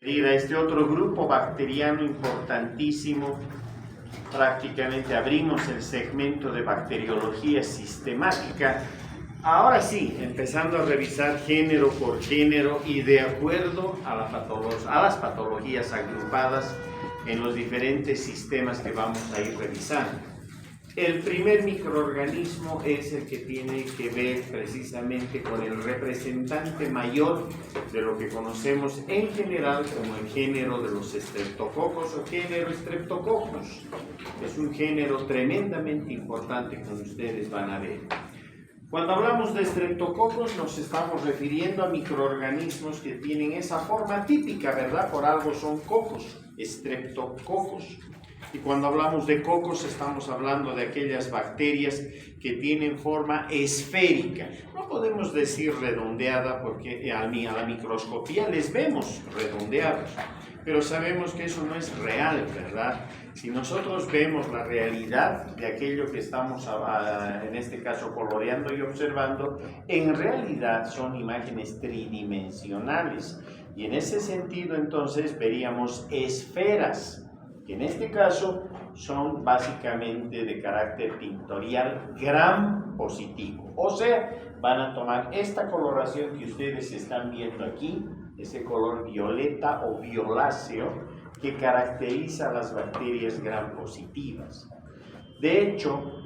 Ir a este otro grupo bacteriano importantísimo. Prácticamente abrimos el segmento de bacteriología sistemática. Ahora sí, empezando a revisar género por género y de acuerdo a las patologías agrupadas en los diferentes sistemas que vamos a ir revisando. El primer microorganismo es el que tiene que ver precisamente con el representante mayor de lo que conocemos en general como el género de los estreptococos o género Streptococcus. Es un género tremendamente importante, como ustedes van a ver. Cuando hablamos de estreptococos nos estamos refiriendo a microorganismos que tienen esa forma típica, ¿verdad? Por algo son cocos, estreptococos. Y cuando hablamos de cocos estamos hablando de aquellas bacterias que tienen forma esférica. No podemos decir redondeada porque a la microscopía les vemos redondeados, pero sabemos que eso no es real, ¿verdad? Si nosotros vemos la realidad de aquello que estamos, en este caso, coloreando y observando, en realidad son imágenes tridimensionales. Y en ese sentido, entonces, veríamos esferas, que en este caso son básicamente de carácter pictorial gram positivo. O sea, van a tomar esta coloración que ustedes están viendo aquí, ese color violeta o violáceo que caracteriza a las bacterias gram positivas. De hecho,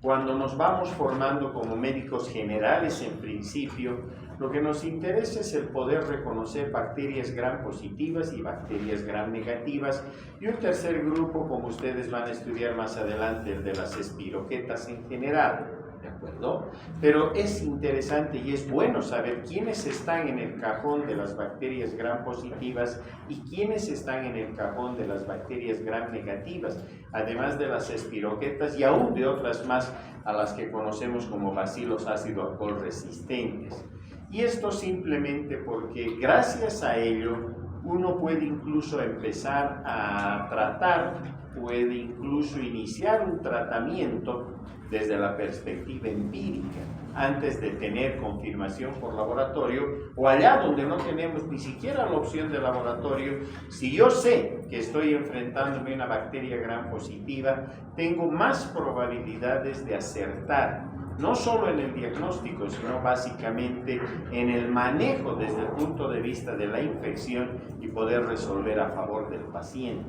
cuando nos vamos formando como médicos generales en principio, lo que nos interesa es el poder reconocer bacterias gram positivas y bacterias gram negativas. Y un tercer grupo, como ustedes van a estudiar más adelante, el de las espiroquetas en general. ¿De acuerdo? Pero es interesante y es bueno saber quiénes están en el cajón de las bacterias gram positivas y quiénes están en el cajón de las bacterias gram negativas, además de las espiroquetas y aún de otras más a las que conocemos como bacilos ácido alcohol resistentes. Y esto simplemente porque gracias a ello uno puede incluso empezar a tratar, puede incluso iniciar un tratamiento desde la perspectiva empírica, antes de tener confirmación por laboratorio, o allá donde no tenemos ni siquiera la opción de laboratorio. Si yo sé que estoy enfrentándome a una bacteria gram positiva, tengo más probabilidades de acertar, no solo en el diagnóstico, sino básicamente en el manejo desde el punto de vista de la infección y poder resolver a favor del paciente.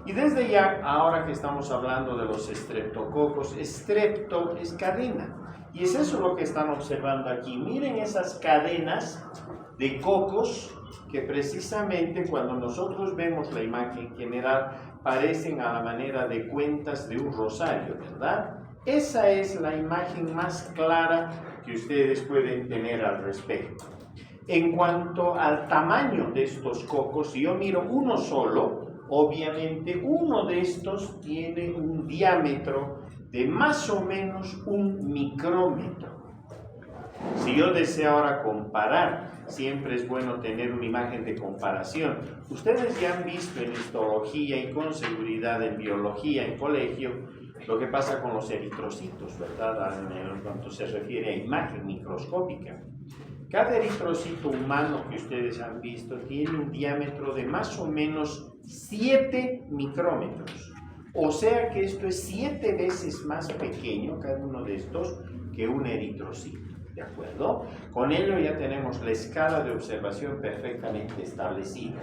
Y desde ya, ahora que estamos hablando de los estreptococos, estrepto es cadena. Y es eso lo que están observando aquí. Miren esas cadenas de cocos que precisamente cuando nosotros vemos la imagen general parecen a la manera de cuentas de un rosario, ¿verdad? Esa es la imagen más clara que ustedes pueden tener al respecto. En cuanto al tamaño de estos cocos, si yo miro uno solo, obviamente uno de estos tiene un diámetro de más o menos 1 micrómetro. Si yo deseo ahora comparar, siempre es bueno tener una imagen de comparación. Ustedes ya han visto en histología y con seguridad en biología en colegio lo que pasa con los eritrocitos, ¿verdad? En cuanto se refiere a imagen microscópica. Cada eritrocito humano que ustedes han visto tiene un diámetro de más o menos 7 micrómetros. O sea que esto es 7 veces más pequeño, cada uno de estos, que un eritrocito. ¿De acuerdo? Con ello ya tenemos la escala de observación perfectamente establecida.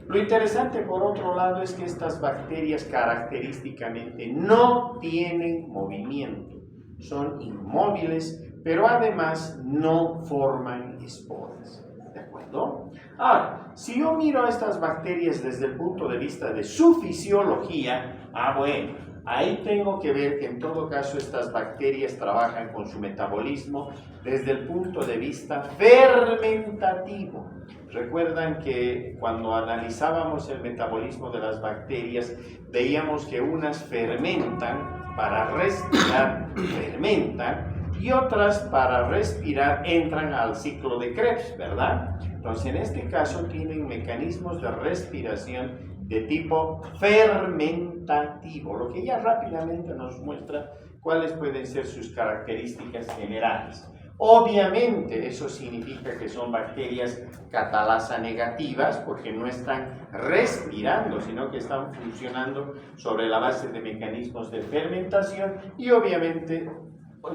Lo interesante, por otro lado, es que estas bacterias característicamente no tienen movimiento. Son inmóviles, pero además no forman esporas. ¿De acuerdo? Ahora, si yo miro a estas bacterias desde el punto de vista de su fisiología, bueno, ahí tengo que ver que en todo caso estas bacterias trabajan con su metabolismo desde el punto de vista fermentativo. Recuerdan que cuando analizábamos el metabolismo de las bacterias, veíamos que unas fermentan para respirar, fermentan, y otras para respirar entran al ciclo de Krebs, ¿verdad? Entonces, en este caso tienen mecanismos de respiración de tipo fermentativo, lo que ya rápidamente nos muestra cuáles pueden ser sus características generales. Obviamente eso significa que son bacterias catalasa negativas porque no están respirando, sino que están funcionando sobre la base de mecanismos de fermentación y obviamente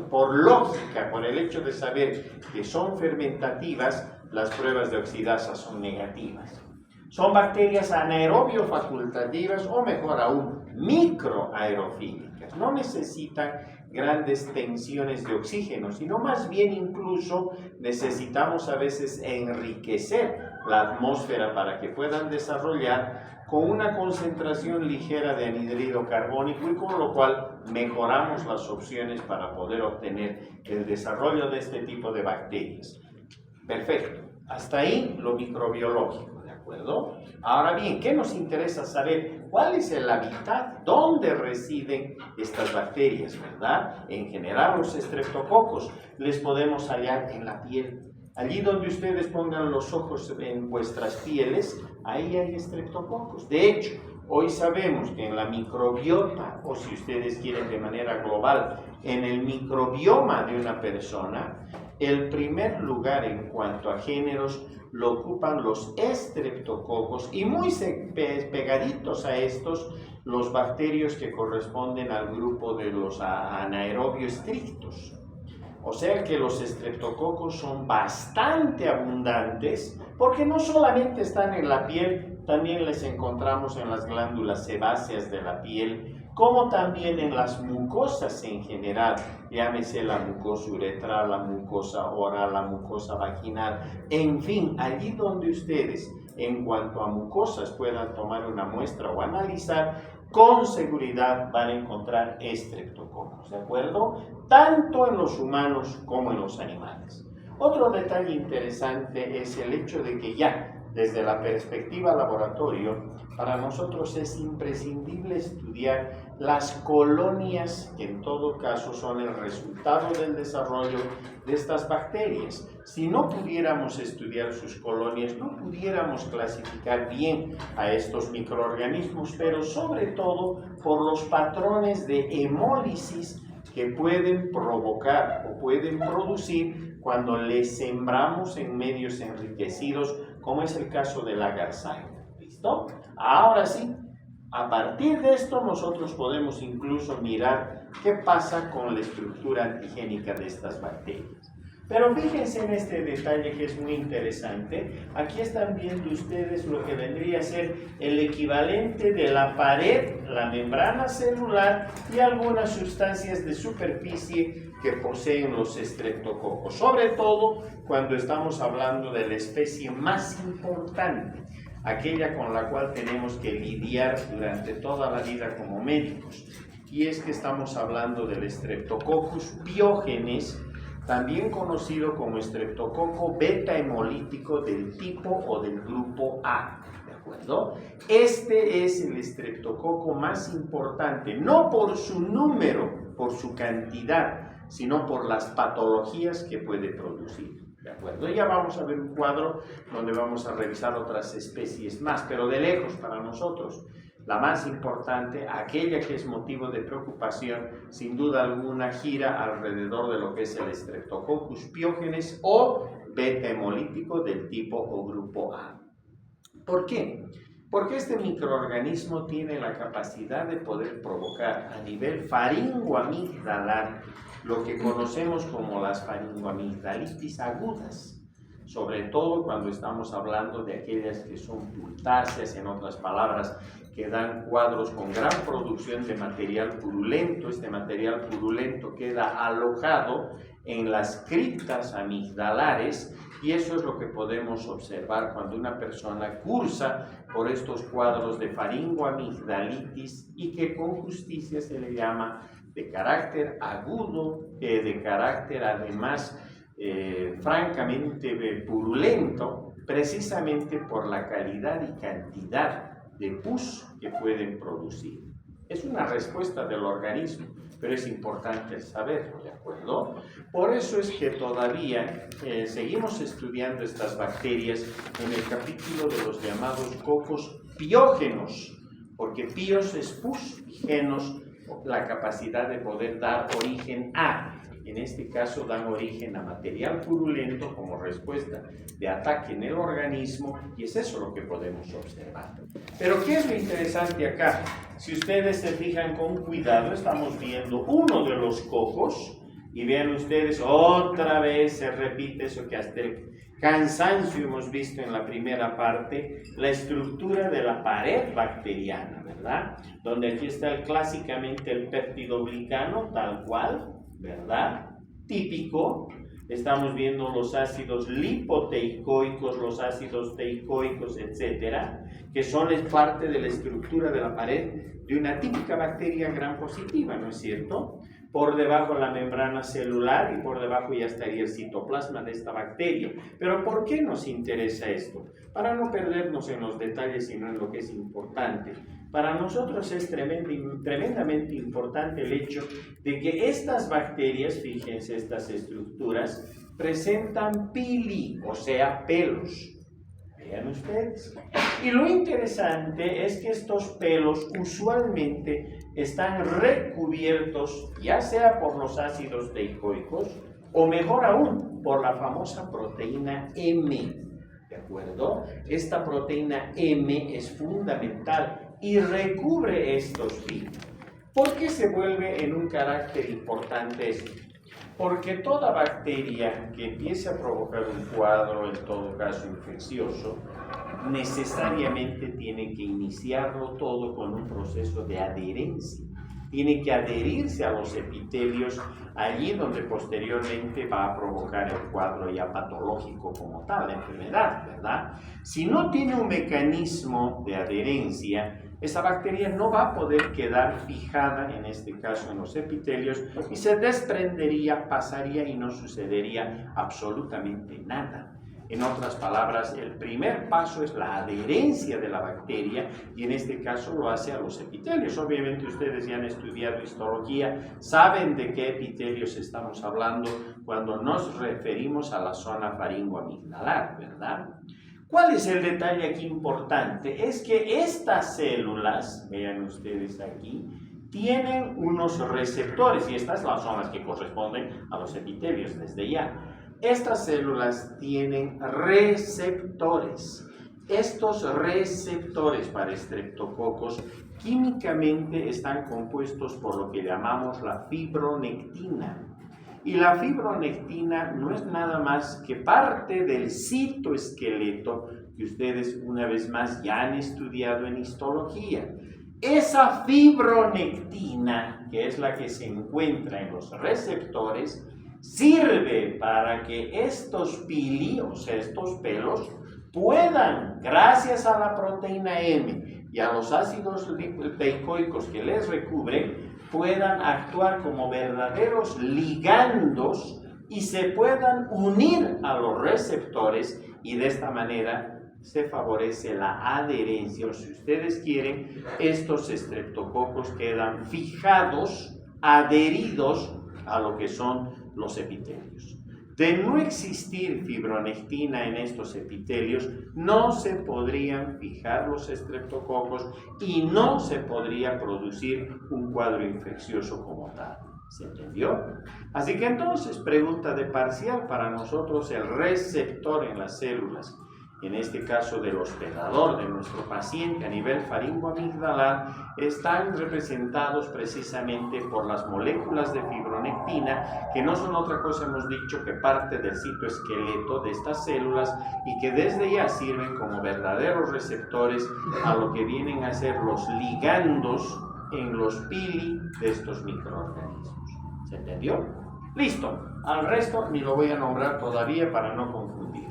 por lógica, por el hecho de saber que son fermentativas, las pruebas de oxidasa son negativas. Son bacterias anaerobio facultativas o mejor aún, microaerofílicas. No necesitan grandes tensiones de oxígeno, sino más bien incluso necesitamos a veces enriquecer la atmósfera para que puedan desarrollar con una concentración ligera de anhidrido carbónico y con lo cual mejoramos las opciones para poder obtener el desarrollo de este tipo de bacterias. Perfecto. Hasta ahí lo microbiológico, ¿de acuerdo? Ahora bien, ¿qué nos interesa saber? ¿Cuál es el hábitat? ¿Dónde residen estas bacterias, verdad? En general, los estreptococos les podemos hallar en la piel. Allí donde ustedes pongan los ojos en vuestras pieles, ahí hay estreptococos. De hecho, hoy sabemos que en la microbiota, o si ustedes quieren de manera global, en el microbioma de una persona, el primer lugar en cuanto a géneros lo ocupan los estreptococos y muy pegaditos a estos los bacterios que corresponden al grupo de los anaerobios estrictos. O sea que los estreptococos son bastante abundantes porque no solamente están en la piel, también les encontramos en las glándulas sebáceas de la piel, como también en las mucosas en general, llámese la mucosa uretral, la mucosa oral, la mucosa vaginal, en fin, allí donde ustedes, en cuanto a mucosas, puedan tomar una muestra o analizar, con seguridad van a encontrar estreptococos, ¿de acuerdo? Tanto en los humanos como en los animales. Otro detalle interesante es el hecho de que ya, desde la perspectiva laboratorio, para nosotros es imprescindible estudiar las colonias, que en todo caso son el resultado del desarrollo de estas bacterias. Si no pudiéramos estudiar sus colonias, no pudiéramos clasificar bien a estos microorganismos, pero sobre todo por los patrones de hemólisis que pueden provocar o pueden producir cuando les sembramos en medios enriquecidos, como es el caso de la garzania. ¿Listo? Ahora sí, a partir de esto nosotros podemos incluso mirar qué pasa con la estructura antigénica de estas bacterias. Pero fíjense en este detalle que es muy interesante. Aquí están viendo ustedes lo que vendría a ser el equivalente de la pared, la membrana celular y algunas sustancias de superficie que poseen los estreptococos. Sobre todo cuando estamos hablando de la especie más importante, aquella con la cual tenemos que lidiar durante toda la vida como médicos. Y es que estamos hablando del Streptococcus pyogenes, también conocido como estreptococo beta hemolítico del tipo o del grupo A, ¿de acuerdo? Este es el estreptococo más importante, no por su número, por su cantidad, sino por las patologías que puede producir, ¿de acuerdo? Ya vamos a ver un cuadro donde vamos a revisar otras especies más, pero de lejos para nosotros. La más importante, aquella que es motivo de preocupación, sin duda alguna, gira alrededor de lo que es el Streptococcus pyogenes o beta hemolítico del tipo o grupo A. ¿Por qué? Porque este microorganismo tiene la capacidad de poder provocar a nivel faringoamigdalar lo que conocemos como las faringoamigdalitis agudas, sobre todo cuando estamos hablando de aquellas que son purtáceas, en otras palabras, que dan cuadros con gran producción de material purulento. Este material purulento queda alojado en las criptas amigdalares y eso es lo que podemos observar cuando una persona cursa por estos cuadros de faringoamigdalitis y que con justicia se le llama de carácter agudo, de carácter además francamente purulento, precisamente por la calidad y cantidad de pus que pueden producir. Es una respuesta del organismo, pero es importante saberlo, ¿de acuerdo? Por eso es que todavía seguimos estudiando estas bacterias en el capítulo de los llamados cocos piógenos, porque pios es pus y genos la capacidad de poder dar origen a. en este caso dan origen a material purulento como respuesta de ataque en el organismo, y es eso lo que podemos observar. Pero ¿qué es lo interesante acá? Si ustedes se fijan con cuidado, estamos viendo uno de los cocos, y vean ustedes, otra vez se repite eso que hasta el cansancio hemos visto en la primera parte, la estructura de la pared bacteriana, ¿verdad? Donde aquí está clásicamente el peptidoglicano, tal cual, ¿verdad? Típico. Estamos viendo los ácidos lipoteicoicos, los ácidos teicoicos, etcétera, que son parte de la estructura de la pared de una típica bacteria gram positiva, ¿no es cierto? Por debajo la membrana celular y por debajo ya estaría el citoplasma de esta bacteria. Pero ¿por qué nos interesa esto? Para no perdernos en los detalles, sino en lo que es importante. Para nosotros es tremendamente importante el hecho de que estas bacterias, fíjense estas estructuras, presentan pili, o sea, pelos. Vean ustedes. Y lo interesante es que estos pelos usualmente están recubiertos, ya sea por los ácidos teicoicos, o mejor aún, por la famosa proteína M. ¿De acuerdo? Esta proteína M es fundamental y recubre estos pilos. ¿Por qué se vuelve en un carácter importante esto? Porque toda bacteria que empiece a provocar un cuadro, en todo caso infeccioso, necesariamente tiene que iniciarlo todo con un proceso de adherencia. Tiene que adherirse a los epitelios allí donde posteriormente va a provocar el cuadro ya patológico como tal, la enfermedad, ¿verdad? Si no tiene un mecanismo de adherencia, esa bacteria no va a poder quedar fijada, en este caso en los epitelios, y se desprendería, pasaría y no sucedería absolutamente nada. En otras palabras, el primer paso es la adherencia de la bacteria y en este caso lo hace a los epitelios. Obviamente ustedes ya han estudiado histología, saben de qué epitelios estamos hablando cuando nos referimos a la zona faringoamigdalar, ¿verdad? ¿Cuál es el detalle aquí importante? Es que estas células, vean ustedes aquí, tienen unos receptores y estas son las que corresponden a los epitelios desde ya. Estas células tienen receptores. Estos receptores para estreptococos químicamente están compuestos por lo que llamamos la fibronectina. Y la fibronectina no es nada más que parte del citoesqueleto que ustedes una vez más ya han estudiado en histología. Esa fibronectina, que es la que se encuentra en los receptores, sirve para que estos pili, o sea, estos pelos, puedan, gracias a la proteína M y a los ácidos teicoicos que les recubren, puedan actuar como verdaderos ligandos y se puedan unir a los receptores y de esta manera se favorece la adherencia, o si ustedes quieren, estos estreptococos quedan fijados, adheridos a lo que son los epitelios. De no existir fibronectina en estos epitelios, no se podrían fijar los estreptococos y no se podría producir un cuadro infeccioso como tal. ¿Se entendió? Así que entonces, pregunta de parcial, para nosotros el receptor en las células, en este caso del hospedador de nuestro paciente a nivel faringoamigdalar, están representados precisamente por las moléculas de fibronectina, que no son otra cosa, hemos dicho, que parte del citoesqueleto de estas células y que desde ya sirven como verdaderos receptores a lo que vienen a ser los ligandos en los pili de estos microorganismos. ¿Se entendió? Listo. Al resto ni lo voy a nombrar todavía para no confundirles.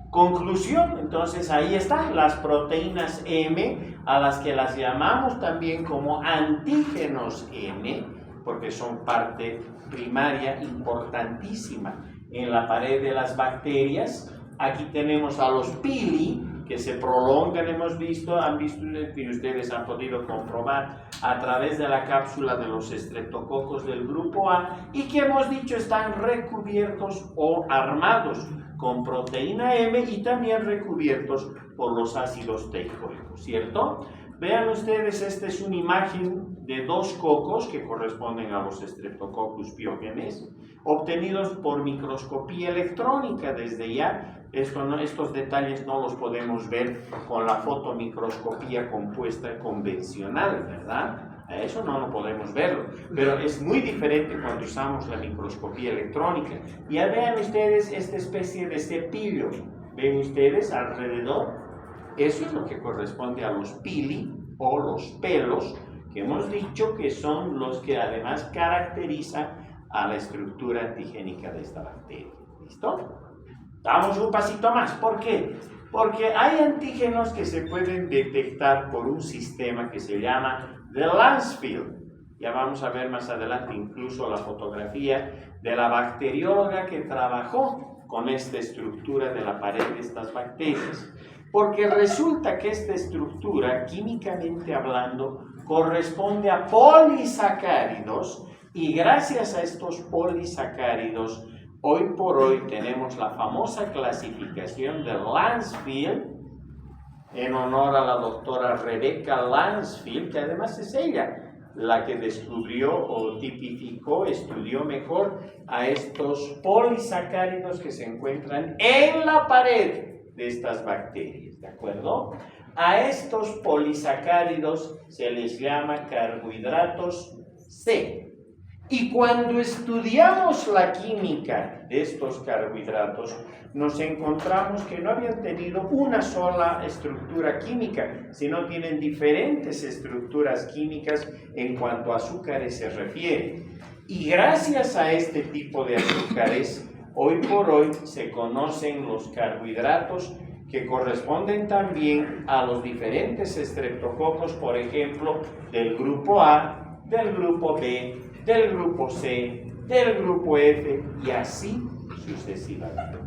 Conclusión, entonces ahí están las proteínas M, a las que las llamamos también como antígenos M, porque son parte primaria importantísima en la pared de las bacterias. Aquí tenemos a los pili, que se prolongan, hemos visto, han visto que ustedes han podido comprobar a través de la cápsula de los estreptococos del grupo A y que hemos dicho están recubiertos o armados con proteína M y también recubiertos por los ácidos teicoicos, ¿cierto? Vean ustedes, esta es una imagen de dos cocos que corresponden a los Streptococcus pyogenes. obtenidos por microscopía electrónica desde ya. Estos detalles no los podemos ver con la fotomicroscopía compuesta convencional, ¿verdad? A eso no lo podemos verlo, pero es muy diferente cuando usamos la microscopía electrónica. Ya vean ustedes esta especie de cepillo, ven ustedes alrededor, eso es lo que corresponde a los pili o los pelos, que hemos dicho que son los que además caracterizan a la estructura antigénica de esta bacteria. ¿Listo? Damos un pasito más. ¿Por qué? Porque hay antígenos que se pueden detectar por un sistema que se llama The Lancefield. Ya vamos a ver más adelante incluso la fotografía de la bacterióloga que trabajó con esta estructura de la pared de estas bacterias. Porque resulta que esta estructura, químicamente hablando, corresponde a polisacáridos, y gracias a estos polisacáridos, hoy por hoy tenemos la famosa clasificación de Lancefield, en honor a la doctora Rebecca Lancefield, que además es ella la que descubrió o tipificó, estudió mejor a estos polisacáridos que se encuentran en la pared de estas bacterias, ¿de acuerdo? A estos polisacáridos se les llama carbohidratos C. Y cuando estudiamos la química de estos carbohidratos, nos encontramos que no habían tenido una sola estructura química, sino tienen diferentes estructuras químicas en cuanto a azúcares se refiere. Y gracias a este tipo de azúcares, hoy por hoy se conocen los carbohidratos que corresponden también a los diferentes estreptococos, por ejemplo, del grupo A, del grupo B, del grupo C, del grupo F y así sucesivamente.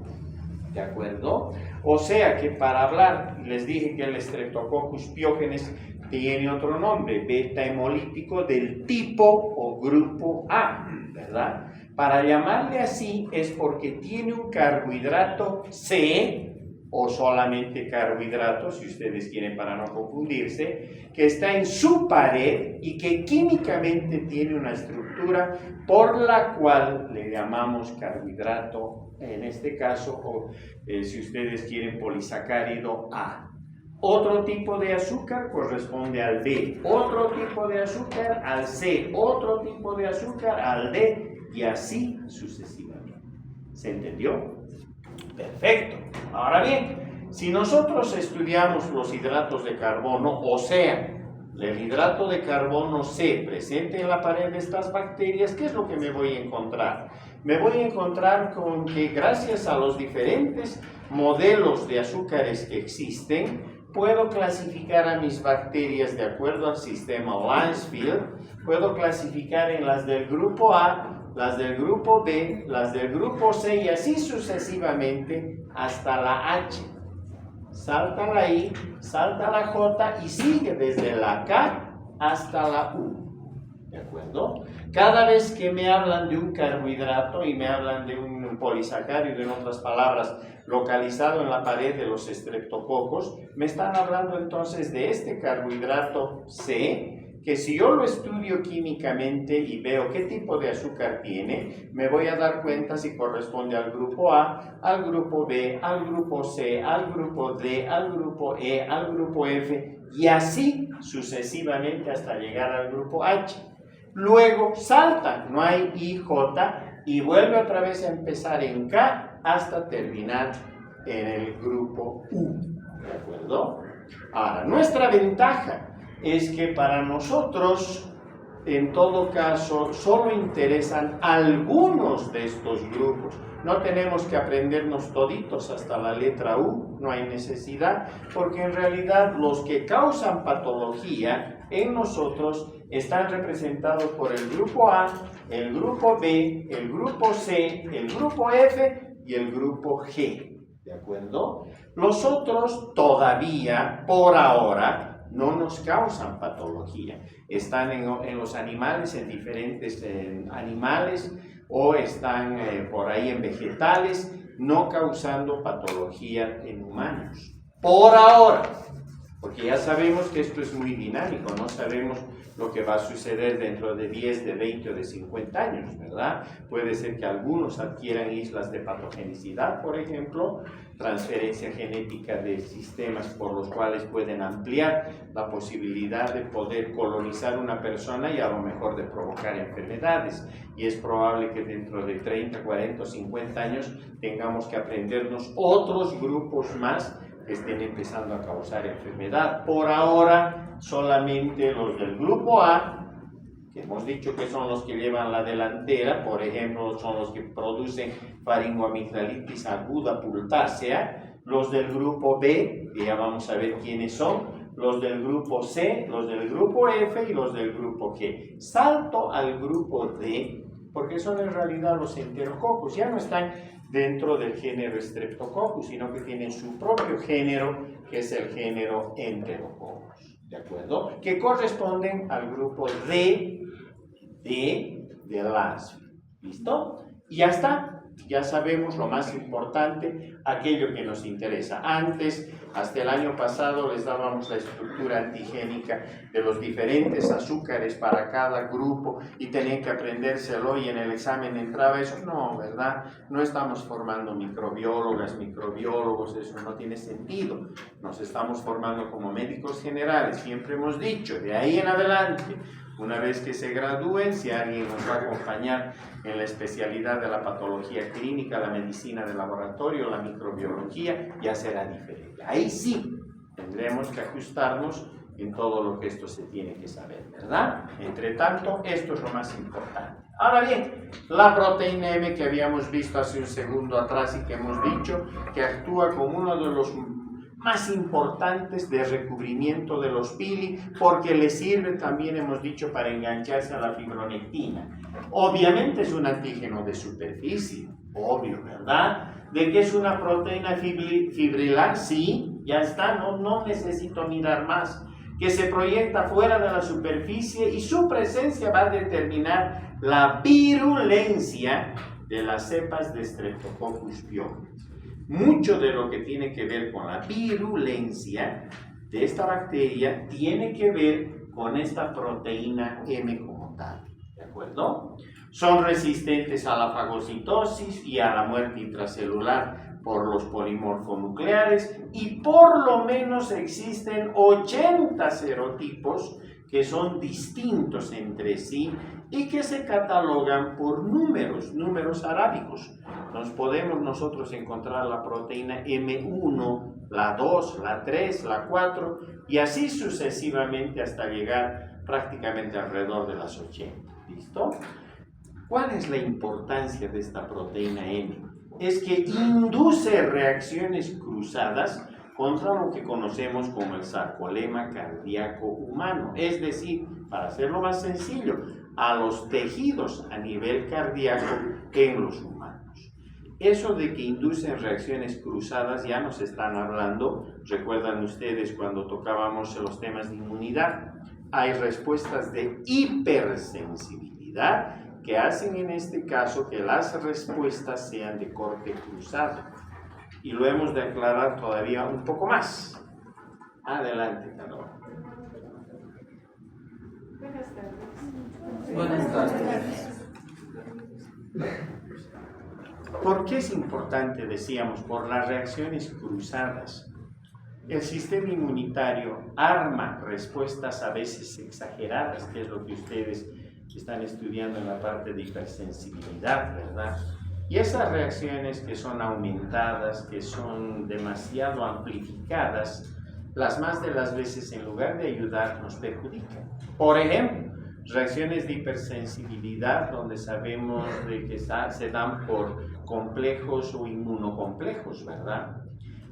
¿De acuerdo? O sea que para hablar, les dije que el Streptococcus pyogenes tiene otro nombre, beta hemolítico del tipo o grupo A, ¿verdad? Para llamarle así es porque tiene un carbohidrato C, o solamente carbohidratos, si ustedes quieren para no confundirse, que está en su pared y que químicamente tiene una estructura por la cual le llamamos carbohidrato, en este caso, o si ustedes quieren polisacárido A. Otro tipo de azúcar corresponde al B, otro tipo de azúcar al C, otro tipo de azúcar al D y así sucesivamente. ¿Se entendió? Perfecto. Ahora bien, si nosotros estudiamos los hidratos de carbono, o sea, el hidrato de carbono C presente en la pared de estas bacterias, ¿qué es lo que me voy a encontrar? Me voy a encontrar con que gracias a los diferentes modelos de azúcares que existen, puedo clasificar a mis bacterias de acuerdo al sistema Lancefield, puedo clasificar en las del grupo A, las del grupo B, las del grupo C y así sucesivamente hasta la H. Salta la I, salta la J y sigue desde la K hasta la U. ¿De acuerdo? Cada vez que me hablan de un carbohidrato y me hablan de un polisacárido, en otras palabras, localizado en la pared de los estreptococos, me están hablando entonces de este carbohidrato C, que si yo lo estudio químicamente y veo qué tipo de azúcar tiene, me voy a dar cuenta si corresponde al grupo A, al grupo B, al grupo C, al grupo D, al grupo E, al grupo F y así sucesivamente hasta llegar al grupo H. Luego salta, no hay I, J y vuelve otra vez a empezar en K hasta terminar en el grupo U. ¿De acuerdo? Ahora, nuestra ventaja es que para nosotros, en todo caso, solo interesan algunos de estos grupos. No tenemos que aprendernos toditos hasta la letra U, no hay necesidad, porque en realidad los que causan patología en nosotros están representados por el grupo A, el grupo B, el grupo C, el grupo F y el grupo G. ¿De acuerdo? Los otros todavía, por ahora, no nos causan patología. Están en los animales, en diferentes animales, o están por ahí en vegetales, no causando patología en humanos. Por ahora. Porque ya sabemos que esto es muy dinámico, no sabemos lo que va a suceder dentro de 10, de 20 o de 50 años, ¿verdad? Puede ser que algunos adquieran islas de patogenicidad, por ejemplo, transferencia genética de sistemas por los cuales pueden ampliar la posibilidad de poder colonizar una persona y a lo mejor de provocar enfermedades. Y es probable que dentro de 30, 40 o 50 años tengamos que aprendernos otros grupos más que estén empezando a causar enfermedad. Por ahora, solamente los del grupo A, que hemos dicho que son los que llevan la delantera, por ejemplo, son los que producen faringoamigdalitis aguda pultácea, los del grupo B, que ya vamos a ver quiénes son, los del grupo C, los del grupo F y los del grupo G. Salto al grupo D, porque son en realidad los enterococos, ya no están dentro del género Streptococcus, sino que tienen su propio género, que es el género Enterococcus, ¿de acuerdo? Que corresponden al grupo D de Lasfi, ¿listo? Y ya está, ya sabemos lo más importante, aquello que nos interesa. Antes, hasta el año pasado, les dábamos la estructura antigénica de los diferentes azúcares para cada grupo y tenían que aprendérselo y en el examen entraba eso. No, ¿verdad? No estamos formando microbiólogas, microbiólogos, eso no tiene sentido. Nos estamos formando como médicos generales, siempre hemos dicho, de ahí en adelante. Una vez que se gradúen, si alguien nos va a acompañar en la especialidad de la patología clínica, la medicina de laboratorio, la microbiología, ya será diferente. Ahí sí tendremos que ajustarnos en todo lo que esto se tiene que saber, ¿verdad? Entre tanto, esto es lo más importante. Ahora bien, la proteína M que habíamos visto hace un segundo atrás y que hemos dicho que actúa como uno de los más importantes de recubrimiento de los pili, porque le sirve también, hemos dicho, para engancharse a la fibronectina. Obviamente es un antígeno de superficie, obvio, ¿verdad? ¿De qué es una proteína fibrilar? Sí, ya está, no necesito mirar más. Que se proyecta fuera de la superficie y su presencia va a determinar la virulencia de las cepas de Streptococcus pyogenes. Mucho de lo que tiene que ver con la virulencia de esta bacteria tiene que ver con esta proteína M como tal, ¿de acuerdo? Son resistentes a la fagocitosis y a la muerte intracelular por los polimorfonucleares y por lo menos existen 80 serotipos que son distintos entre sí y que se catalogan por números arábicos. Nos podemos nosotros encontrar la proteína M1, la 2, la 3, la 4 y así sucesivamente hasta llegar prácticamente alrededor de las 80. ¿Listo? ¿Cuál es la importancia de esta proteína M? Es que induce reacciones cruzadas contra lo que conocemos como el sarcolema cardíaco humano. Es decir, para hacerlo más sencillo, a los tejidos a nivel cardíaco en los humanos. Eso de que inducen reacciones cruzadas ya nos están hablando, recuerdan ustedes cuando tocábamos los temas de inmunidad, hay respuestas de hipersensibilidad que hacen en este caso que las respuestas sean de corte cruzado. Y lo hemos de aclarar todavía un poco más. Adelante, Carol. Buenas tardes. Buenas tardes. ¿Por qué es importante? Decíamos, por las reacciones cruzadas. El sistema inmunitario arma respuestas a veces exageradas, que es lo que ustedes están estudiando en la parte de hipersensibilidad, ¿verdad? Y esas reacciones que son aumentadas, que son demasiado amplificadas, las más de las veces en lugar de ayudar nos perjudican. Por ejemplo, reacciones de hipersensibilidad donde sabemos de que se dan por complejos o inmunocomplejos, ¿verdad?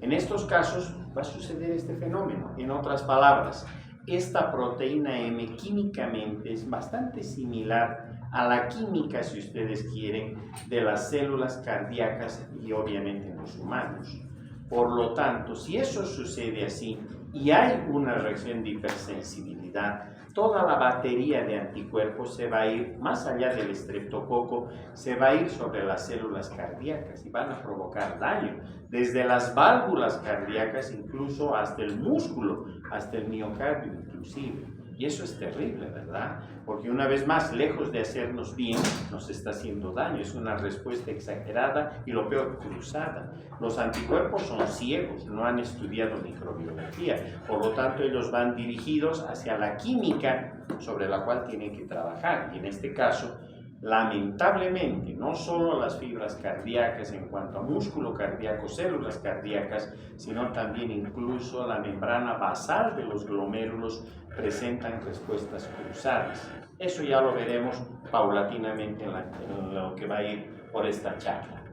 En estos casos va a suceder este fenómeno. En otras palabras, esta proteína M químicamente es bastante similar a la química, si ustedes quieren, de las células cardíacas y obviamente en los humanos. Por lo tanto, si eso sucede así y hay una reacción de hipersensibilidad, toda la batería de anticuerpos se va a ir más allá del estreptococo, se va a ir sobre las células cardíacas y van a provocar daño, desde las válvulas cardíacas incluso hasta el músculo, hasta el miocardio inclusive. Y eso es terrible, ¿verdad? Porque una vez más, lejos de hacernos bien, nos está haciendo daño. Es una respuesta exagerada y lo peor, cruzada. Los anticuerpos son ciegos, no han estudiado microbiología. Por lo tanto, ellos van dirigidos hacia la química sobre la cual tienen que trabajar. Y en este caso, lamentablemente, no solo las fibras cardíacas en cuanto a músculo cardíaco, células cardíacas, sino también incluso la membrana basal de los glomérulos presentan respuestas cruzadas. Eso ya lo veremos paulatinamente en lo que va a ir por esta charla.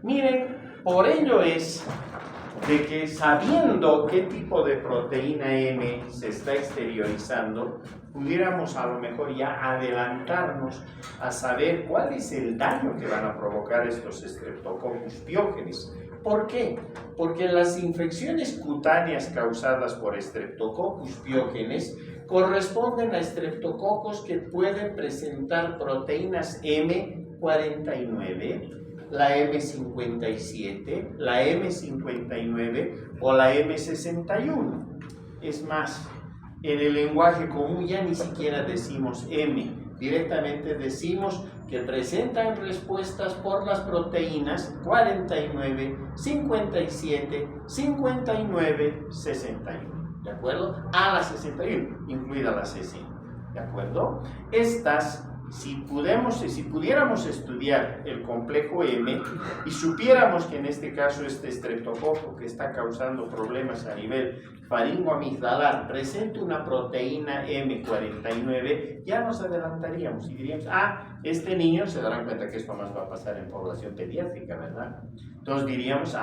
Miren, por ello es de que sabiendo qué tipo de proteína M se está exteriorizando, pudiéramos a lo mejor ya adelantarnos a saber cuál es el daño que van a provocar estos Streptococcus pyogenes. ¿Por qué? Porque las infecciones cutáneas causadas por Streptococcus pyogenes corresponden a estreptococos que pueden presentar proteínas M49, la M57, la M59 o la M61. Es más, en el lenguaje común ya ni siquiera decimos M, directamente decimos que presentan respuestas por las proteínas 49, 57, 59, 61, ¿de acuerdo? A la 61, incluida la 60, ¿de acuerdo? Estas, si pudiéramos estudiar el complejo M y supiéramos que en este caso este estreptococo que está causando problemas a nivel faringoamigdalar presenta una proteína M49, ya nos adelantaríamos y diríamos, este niño, se darán cuenta que esto más va a pasar en población pediátrica, ¿verdad? Entonces diríamos,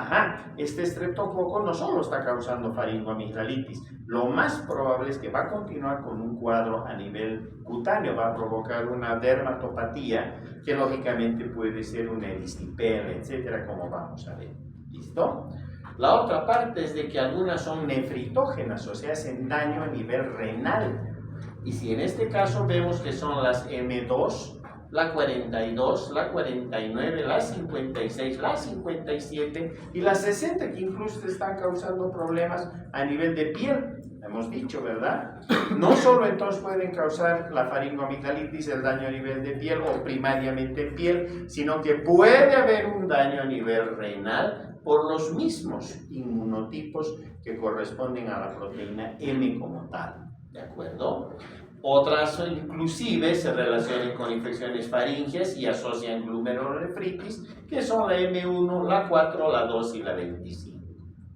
este estreptococo no solo está causando faringoamigdalitis, lo más probable es que va a continuar con un cuadro a nivel cutáneo, va a provocar una dermatopatía que lógicamente puede ser una erisipela, etcétera, como vamos a ver. ¿Listo? La otra parte es de que algunas son nefritógenas, o sea, hacen daño a nivel renal. Y si en este caso vemos que son las M2, la 42, la 49, la 56, la 57 y la 60, que incluso están causando problemas a nivel de piel. Hemos dicho, ¿verdad? No solo entonces pueden causar la faringoamigdalitis, el daño a nivel de piel o primariamente en piel, sino que puede haber un daño a nivel renal por los mismos inmunotipos que corresponden a la proteína M como tal, ¿de acuerdo? Otras inclusive se relacionan con infecciones faringias y asocian glomerulonefritis, que son la M1, la 4, la 2 y la 25,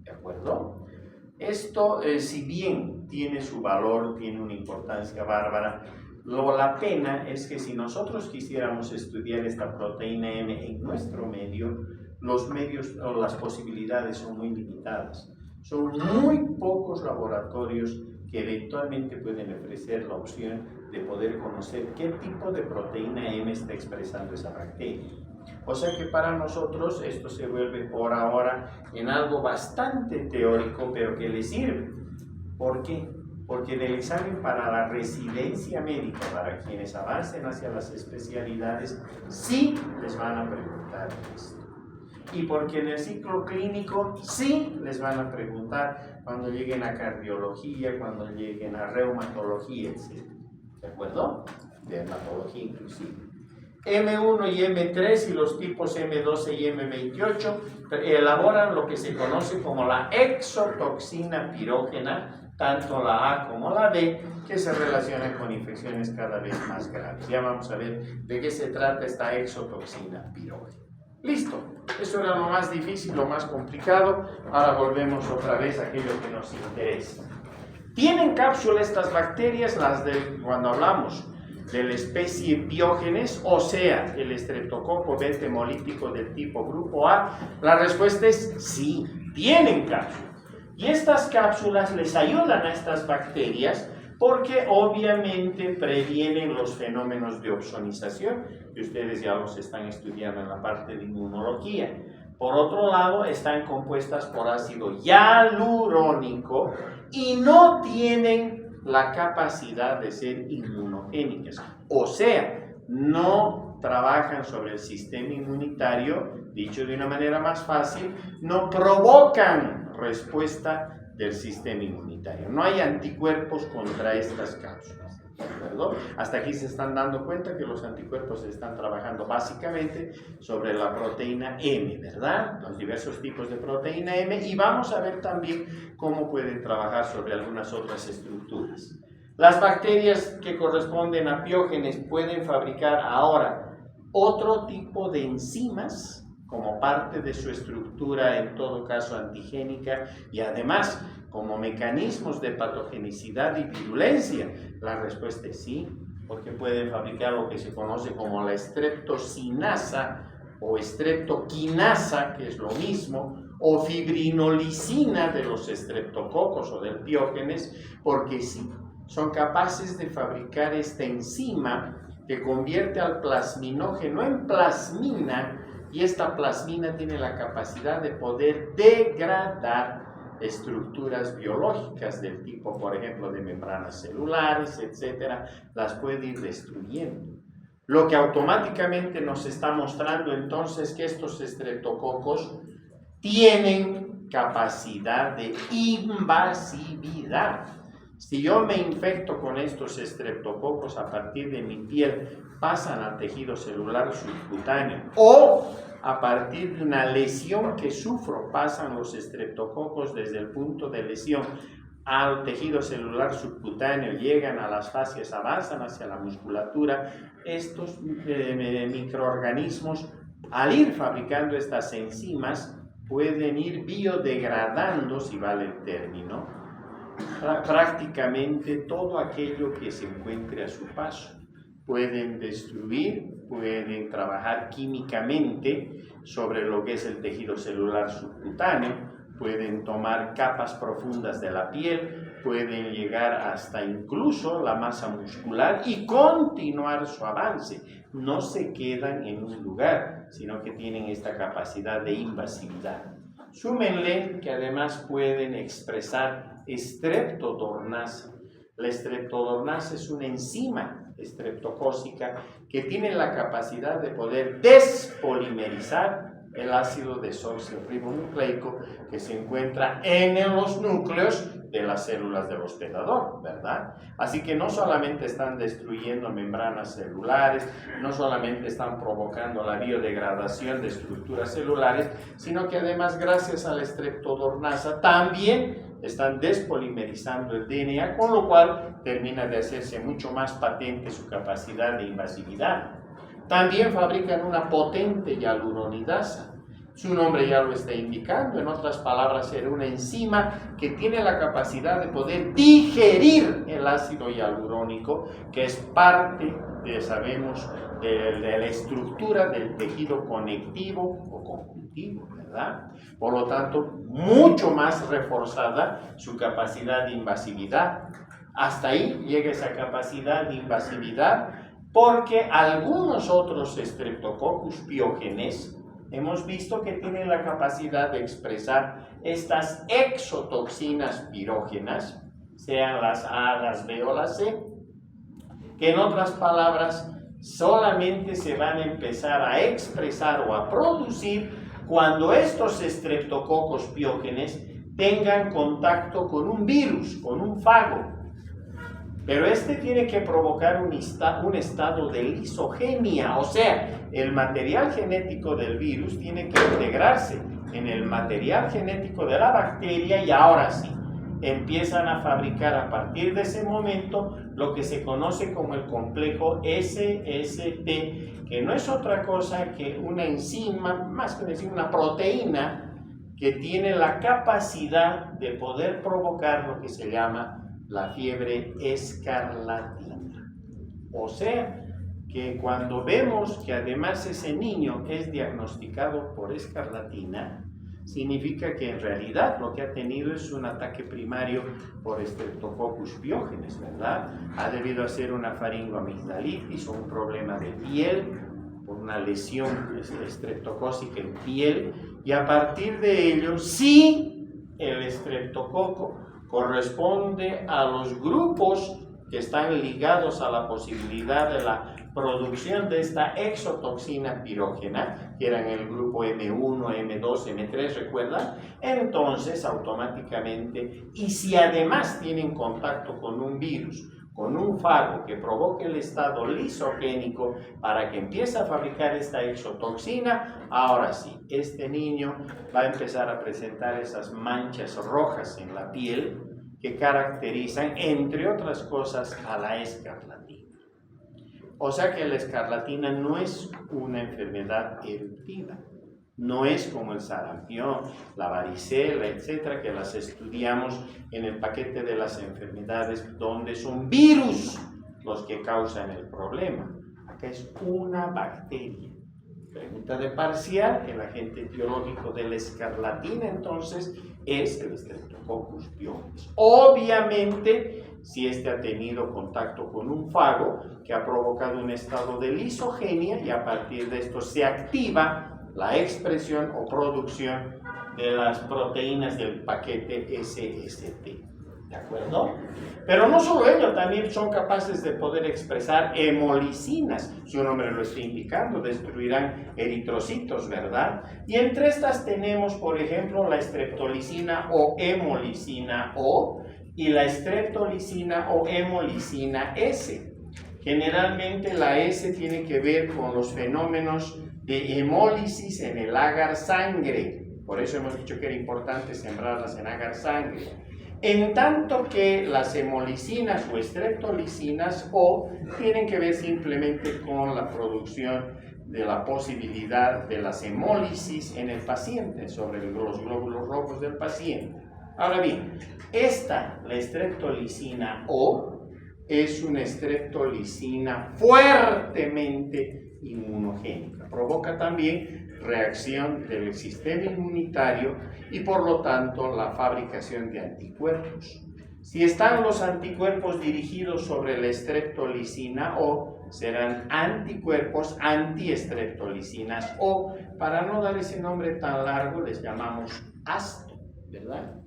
¿de acuerdo? Esto, si bien tiene su valor, tiene una importancia bárbara, la pena es que si nosotros quisiéramos estudiar esta proteína M en nuestro medio, los medios o las posibilidades son muy limitadas. Son muy pocos laboratorios que eventualmente pueden ofrecer la opción de poder conocer qué tipo de proteína M está expresando esa bacteria. O sea que para nosotros esto se vuelve por ahora en algo bastante teórico, pero que le sirve. ¿Por qué? Porque en el examen para la residencia médica, para quienes avancen hacia las especialidades, sí les van a preguntar esto. Y porque en el ciclo clínico sí les van a preguntar cuando lleguen a cardiología, cuando lleguen a reumatología, etc. ¿De acuerdo? Dermatología inclusive. M1 y M3 y los tipos M12 y M28 elaboran lo que se conoce como la exotoxina pirógena, tanto la A como la B, que se relacionan con infecciones cada vez más graves. Ya vamos a ver de qué se trata esta exotoxina pirógena. Listo, eso era lo más difícil, lo más complicado. Ahora volvemos otra vez a aquello que nos interesa. ¿Tienen cápsula estas bacterias? Las de cuando hablamos de la especie Piógenes, o sea, el estreptococo beta hemolítico del tipo grupo A. La respuesta es sí, tienen cápsula. Y estas cápsulas les ayudan a estas bacterias porque obviamente previenen los fenómenos de opsonización, que ustedes ya los están estudiando en la parte de inmunología. Por otro lado, están compuestas por ácido hialurónico y no tienen la capacidad de ser inmunogénicas. O sea, no trabajan sobre el sistema inmunitario, dicho de una manera más fácil, no provocan respuesta del sistema inmunitario. No hay anticuerpos contra estas cápsulas. ¿De acuerdo? Hasta aquí se están dando cuenta que los anticuerpos están trabajando básicamente sobre la proteína M, ¿verdad? Los diversos tipos de proteína M, y vamos a ver también cómo pueden trabajar sobre algunas otras estructuras. Las bacterias que corresponden a piógenes pueden fabricar ahora otro tipo de enzimas como parte de su estructura, en todo caso antigénica, y además como mecanismos de patogenicidad y virulencia. La respuesta es sí, porque pueden fabricar lo que se conoce como la streptocinasa o streptoquinasa, que es lo mismo, o fibrinolicina de los estreptococos o del piógenes, porque sí, son capaces de fabricar esta enzima que convierte al plasminógeno en plasmina, y esta plasmina tiene la capacidad de poder degradar estructuras biológicas del tipo, por ejemplo, de membranas celulares, etcétera, las puede ir destruyendo. Lo que automáticamente nos está mostrando entonces que estos estreptococos tienen capacidad de invasividad. Si yo me infecto con estos estreptococos a partir de mi piel, pasan al tejido celular subcutáneo, o a partir de una lesión que sufro, pasan los estreptococos desde el punto de lesión al tejido celular subcutáneo, llegan a las fascias, avanzan hacia la musculatura. Estos microorganismos, al ir fabricando estas enzimas, pueden ir biodegradando, si vale el término, prácticamente todo aquello que se encuentre a su paso. Pueden destruir, pueden trabajar químicamente sobre lo que es el tejido celular subcutáneo, pueden tomar capas profundas de la piel, pueden llegar hasta incluso la masa muscular y continuar su avance. No se quedan en un lugar, sino que tienen esta capacidad de invasividad. Súmenle que además pueden expresar streptodornasa. La streptodornasa es una enzima estreptocócica que tiene la capacidad de poder despolimerizar el ácido desoxirribonucleico que se encuentra en los núcleos de las células del hospedador, ¿verdad? Así que no solamente están destruyendo membranas celulares, no solamente están provocando la biodegradación de estructuras celulares, sino que además, gracias a la streptodornasa, también están despolimerizando el DNA, con lo cual termina de hacerse mucho más patente su capacidad de invasividad. También fabrican una potente hialuronidasa. Su nombre ya lo está indicando, en otras palabras, era una enzima que tiene la capacidad de poder digerir el ácido hialurónico, que es parte, sabemos, de la estructura del tejido conectivo o conjuntivo, ¿verdad? Por lo tanto, mucho más reforzada su capacidad de invasividad. Hasta ahí llega esa capacidad de invasividad, porque algunos otros Streptococcus piógenes hemos visto que tienen la capacidad de expresar estas exotoxinas pirógenas, sean las A, las B o las C, que en otras palabras solamente se van a empezar a expresar o a producir cuando estos estreptococos piógenes tengan contacto con un virus, con un fago. Pero este tiene que provocar un estado de lisogenia, o sea, el material genético del virus tiene que integrarse en el material genético de la bacteria, y ahora sí, empiezan a fabricar a partir de ese momento lo que se conoce como el complejo SST, que no es otra cosa que una enzima, más que decir una proteína, que tiene la capacidad de poder provocar lo que se llama la fiebre escarlatina. O sea, que cuando vemos que además ese niño es diagnosticado por escarlatina, significa que en realidad lo que ha tenido es un ataque primario por Streptococcus piógenes, ¿verdad? Ha debido ser una faringoamigdalitis o un problema de piel, por una lesión estreptocócica en piel, y a partir de ello, si el estreptococo corresponde a los grupos que están ligados a la posibilidad de la producción de esta exotoxina pirógena, que eran el grupo M1, M2, M3, ¿recuerdan? Entonces, automáticamente, y si además tienen contacto con un virus, con un fago que provoque el estado lisogénico para que empiece a fabricar esta exotoxina, ahora sí, este niño va a empezar a presentar esas manchas rojas en la piel que caracterizan, entre otras cosas, a la escarlatina. O sea que la escarlatina no es una enfermedad eruptiva, no es como el sarampión, la varicela, etcétera, que las estudiamos en el paquete de las enfermedades donde son virus los que causan el problema. Acá es una bacteria. Pregunta de parcial, el agente etiológico de la escarlatina entonces es el Streptococcus pyogenes. Obviamente, si este ha tenido contacto con un fago que ha provocado un estado de lisogenia y a partir de esto se activa la expresión o producción de las proteínas del paquete SST. ¿De acuerdo? Pero no solo ello, también son capaces de poder expresar hemolicinas. Su nombre lo está indicando, destruirán eritrocitos, ¿verdad? Y entre estas tenemos, por ejemplo, la streptolicina o hemolicina O y la streptolicina o hemolicina S. Generalmente la S tiene que ver con los fenómenos de hemólisis en el agar sangre. Por eso hemos dicho que era importante sembrarlas en agar sangre. En tanto que las hemolicinas o streptolicinas O tienen que ver simplemente con la producción de la posibilidad de las hemólisis en el paciente, sobre los glóbulos rojos del paciente. Ahora bien, la streptolicina O, es una streptolicina fuertemente inmunogénica. Provoca también reacción del sistema inmunitario y por lo tanto la fabricación de anticuerpos. Si están los anticuerpos dirigidos sobre la streptolicina O, serán anticuerpos antiestreptolicinas O. Para no dar ese nombre tan largo, les llamamos ASTO, ¿verdad?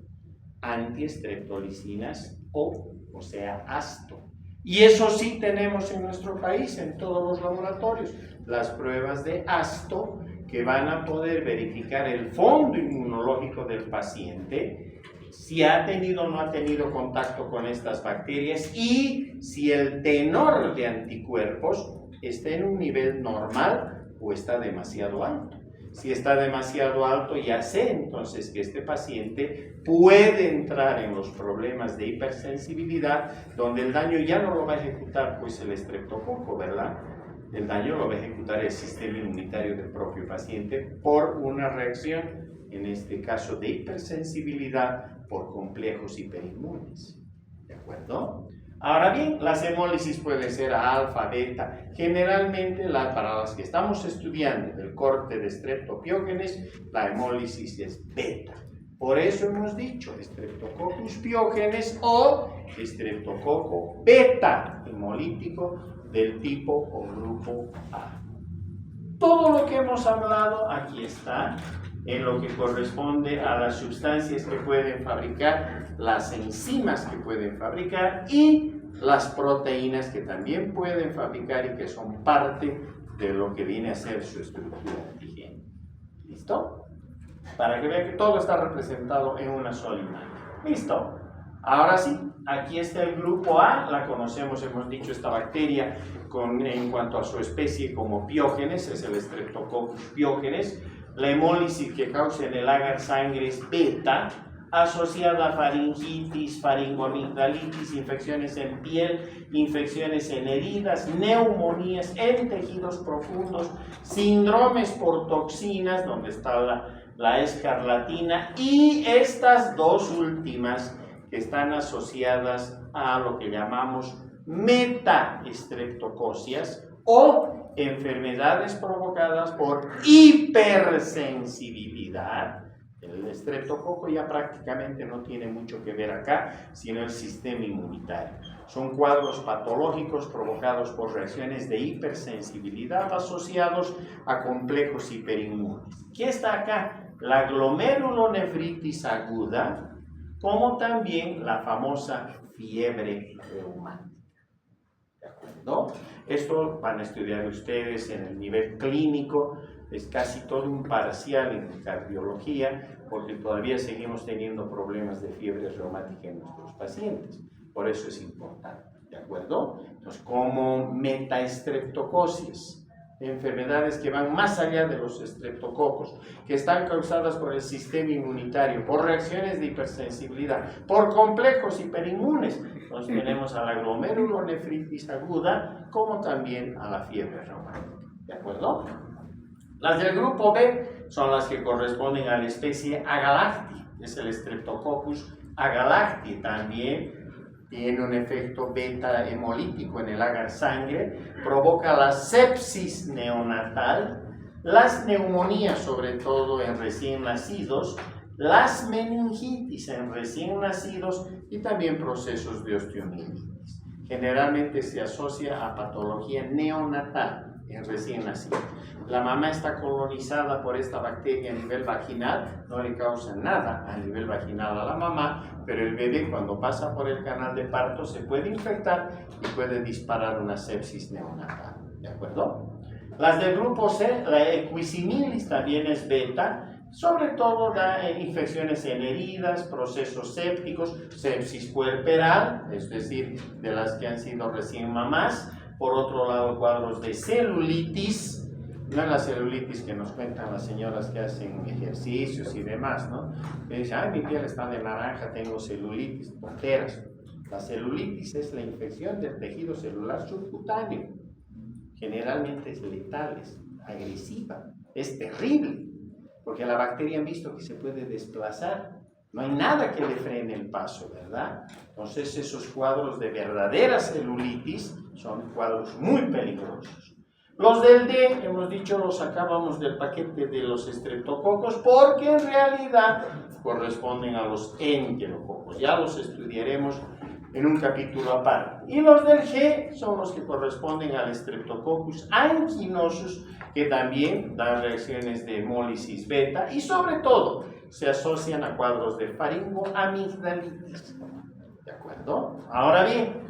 Antiestreptolicinas o sea, ASTO. Y eso sí tenemos en nuestro país, en todos los laboratorios, las pruebas de ASTO que van a poder verificar el fondo inmunológico del paciente, si ha tenido o no ha tenido contacto con estas bacterias y si el tenor de anticuerpos está en un nivel normal o está demasiado alto. Si está demasiado alto, ya sé entonces que este paciente puede entrar en los problemas de hipersensibilidad, donde el daño ya no lo va a ejecutar pues el estreptococo, ¿verdad? El daño lo va a ejecutar el sistema inmunitario del propio paciente por una reacción, en este caso de hipersensibilidad por complejos hiperinmunes. ¿De acuerdo? Ahora bien, las hemólisis pueden ser alfa, beta. Generalmente, para las que estamos estudiando del corte de streptopiógenes, la hemólisis es beta. Por eso hemos dicho Streptococcus pyogenes o Streptococo beta hemolítico del tipo o grupo A. Todo lo que hemos hablado aquí está en lo que corresponde a las sustancias que pueden fabricar, las enzimas que pueden fabricar y las proteínas que también pueden fabricar y que son parte de lo que viene a ser su estructura antigénica. ¿Listo? Para que vean que todo está representado en una sola imagen. ¿Listo? Ahora sí, aquí está el grupo A, la conocemos, hemos dicho, esta bacteria en cuanto a su especie como piógenes, es el Streptococcus pyogenes. La hemólisis que causa en el agar sangre es beta, asociada a faringitis, faringoamigdalitis, infecciones en piel, infecciones en heridas, neumonías en tejidos profundos, síndromes por toxinas, donde está la escarlatina, y estas dos últimas que están asociadas a lo que llamamos metastreptococias o enfermedades provocadas por hipersensibilidad. El estreptococo ya prácticamente no tiene mucho que ver acá, sino el sistema inmunitario. Son cuadros patológicos provocados por reacciones de hipersensibilidad asociados a complejos hiperinmunes. ¿Qué está acá? La glomerulonefritis aguda, como también la famosa fiebre reumática. ¿De acuerdo? Esto van a estudiar ustedes en el nivel clínico, es casi todo un parcial en cardiología, porque todavía seguimos teniendo problemas de fiebre reumática en nuestros pacientes. Por eso es importante, ¿de acuerdo? Entonces, como metaestreptocosis, enfermedades que van más allá de los estreptococos, que están causadas por el sistema inmunitario, por reacciones de hipersensibilidad, por complejos hiperinmunes. Entonces tenemos a la glomerulonefritis aguda, como también a la fiebre reumática, ¿de acuerdo? Las del grupo B son las que corresponden a la especie Agalacti, es el Streptococcus agalacti. También tiene un efecto beta hemolítico en el agar sangre, provoca la sepsis neonatal, las neumonías, sobre todo en recién nacidos, las meningitis en recién nacidos y también procesos de osteomielitis. Generalmente se asocia a patología neonatal en recién nacido. La mamá está colonizada por esta bacteria a nivel vaginal, no le causa nada a nivel vaginal a la mamá, pero el bebé cuando pasa por el canal de parto se puede infectar y puede disparar una sepsis neonatal, ¿de acuerdo? Las del grupo C, la equisimilis también es beta, sobre todo da infecciones en heridas, procesos sépticos, sepsis puerperal, es decir, de las que han sido recién mamás. Por otro lado, cuadros de celulitis, no es la celulitis que nos cuentan las señoras que hacen ejercicios y demás, ¿no? Que dicen, ay, mi piel está de naranja, tengo celulitis, tonteras. La celulitis es la infección del tejido celular subcutáneo. Generalmente es letal, es agresiva, es terrible, porque la bacteria han visto que se puede desplazar. No hay nada que le frene el paso, ¿verdad? Entonces esos cuadros de verdadera celulitis son cuadros muy peligrosos. Los del D, hemos dicho, los sacábamos del paquete de los estreptococos porque en realidad corresponden a los enterococos. Ya los estudiaremos en un capítulo aparte. Y los del G son los que corresponden al Streptococcus anquinosus, que también dan reacciones de hemólisis beta y sobre todo se asocian a cuadros de faringoamigdalitis. ¿De acuerdo? Ahora bien,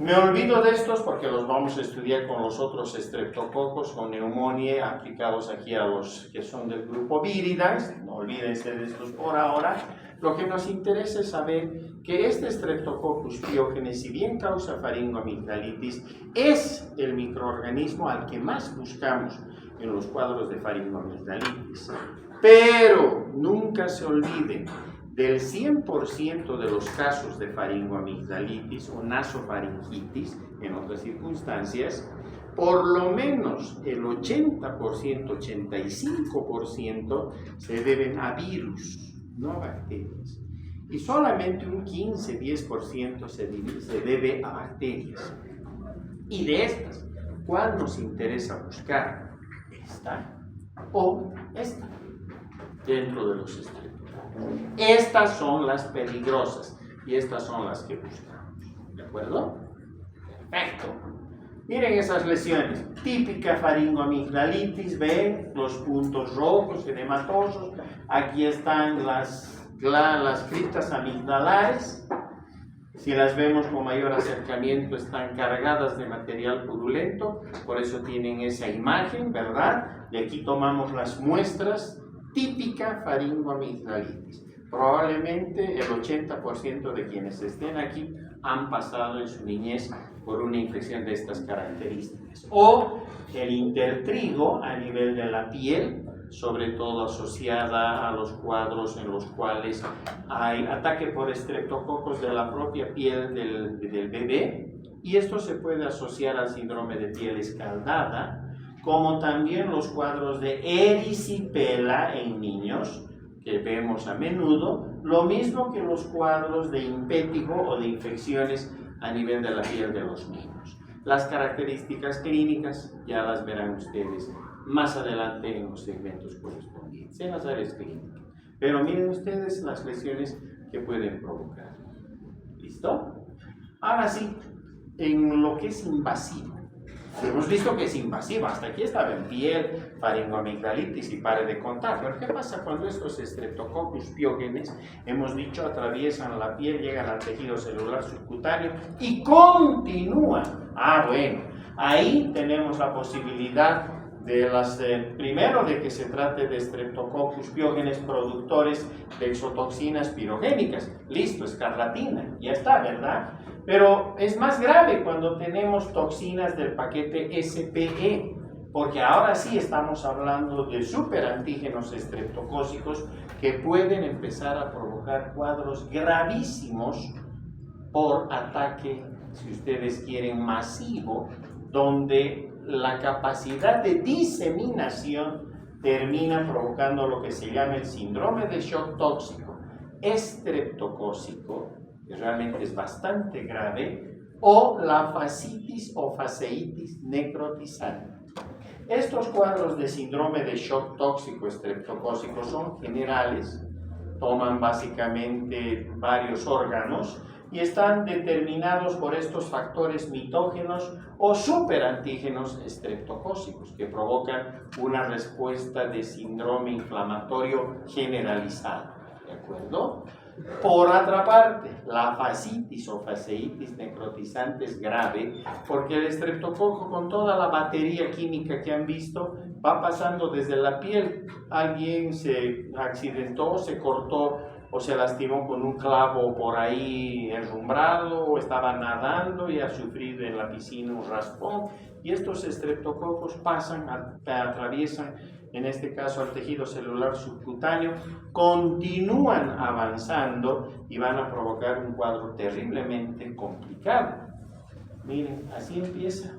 me olvido de estos porque los vamos a estudiar con los otros estreptococos, con neumonía, aplicados aquí a los que son del grupo Viridae. No olvídense de estos por ahora. Lo que nos interesa es saber que este Streptococcus pyogenes, si bien causa faringoamigdalitis, es el microorganismo al que más buscamos en los cuadros de faringoamigdalitis. Pero nunca se olviden, del 100% de los casos de faringoamigdalitis o nasofaringitis, en otras circunstancias, por lo menos el 80%, 85% se deben a virus, no a bacterias. Y solamente un 15, 10% se debe a bacterias. Y de estas, ¿cuál nos interesa buscar? Esta o esta, dentro de los estreptococos. Estas son las peligrosas y estas son las que buscamos. ¿De acuerdo? Perfecto. Miren esas lesiones. Típica faringoamigdalitis, ¿ve? Los puntos rojos, edematosos. Aquí están las criptas amigdalares. Si las vemos con mayor acercamiento, están cargadas de material purulento. Por eso tienen esa imagen, ¿verdad? De aquí tomamos las muestras. Típica faringoamigdalitis. Probablemente el 80% de quienes estén aquí han pasado en su niñez por una infección de estas características. O el intertrigo a nivel de la piel, sobre todo asociada a los cuadros en los cuales hay ataque por estreptococos de la propia piel del bebé, y esto se puede asociar al síndrome de piel escaldada, como también los cuadros de erisipela en niños, que vemos a menudo, lo mismo que los cuadros de impétigo o de infecciones a nivel de la piel de los niños. Las características clínicas ya las verán ustedes más adelante en los segmentos correspondientes, en las áreas clínicas. Pero miren ustedes las lesiones que pueden provocar. ¿Listo? Ahora sí, en lo que es invasivo. Hemos visto que es invasiva, hasta aquí estaba en piel, faringoamigdalitis y pare de contar. Pero ¿qué pasa cuando estos Streptococcus pyogenes, hemos dicho, atraviesan la piel, llegan al tejido celular subcutáneo y continúan? Bueno, ahí tenemos la posibilidad de primero de que se trate de Streptococcus pyogenes productores de exotoxinas pirogénicas. Listo, escarlatina, ya está, ¿verdad? Pero es más grave cuando tenemos toxinas del paquete SPE, porque ahora sí estamos hablando de superantígenos estreptocócicos que pueden empezar a provocar cuadros gravísimos por ataque, si ustedes quieren, masivo, donde la capacidad de diseminación termina provocando lo que se llama el síndrome de shock tóxico estreptocócico, que realmente es bastante grave, o la fascitis o fasciitis necrotizante. Estos cuadros de síndrome de shock tóxico estreptocócico son generales, toman básicamente varios órganos y están determinados por estos factores mitógenos o superantígenos estreptocócicos que provocan una respuesta de síndrome inflamatorio generalizado. ¿De acuerdo? Por otra parte, la fascitis o fasciitis necrotizante es grave porque el estreptococo, con toda la batería química que han visto, va pasando desde la piel. Alguien se accidentó, se cortó o se lastimó con un clavo por ahí enrumbrado, o estaba nadando y ha sufrido en la piscina un raspón, y estos estreptococos pasan, atraviesan, en este caso al tejido celular subcutáneo, continúan avanzando y van a provocar un cuadro terriblemente complicado. Miren, así empieza.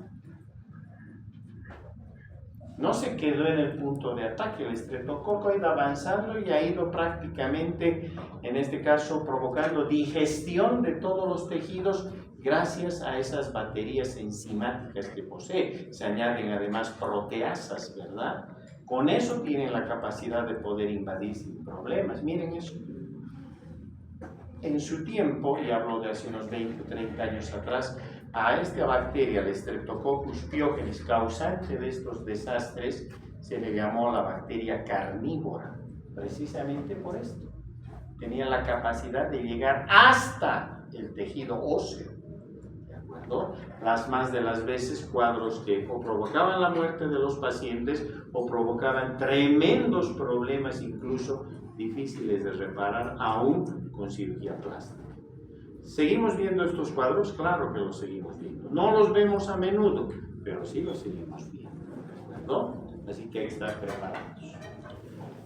No se quedó en el punto de ataque, el estreptococo ha ido avanzando y ha ido prácticamente, en este caso, provocando digestión de todos los tejidos gracias a esas baterías enzimáticas que posee. Se añaden además proteasas, ¿verdad? Con eso tienen la capacidad de poder invadir sin problemas. Miren eso. En su tiempo, y hablo de hace unos 20 o 30 años atrás, a esta bacteria, el Streptococcus pyogenes, causante de estos desastres, se le llamó la bacteria carnívora, precisamente por esto. Tenía la capacidad de llegar hasta el tejido óseo, ¿de acuerdo? Las más de las veces cuadros que o provocaban la muerte de los pacientes o provocaban tremendos problemas, incluso difíciles de reparar, aún con cirugía plástica. ¿Seguimos viendo estos cuadros? Claro que los seguimos viendo. No los vemos a menudo, pero sí los seguimos viendo, ¿de acuerdo? Así que hay que estar preparados.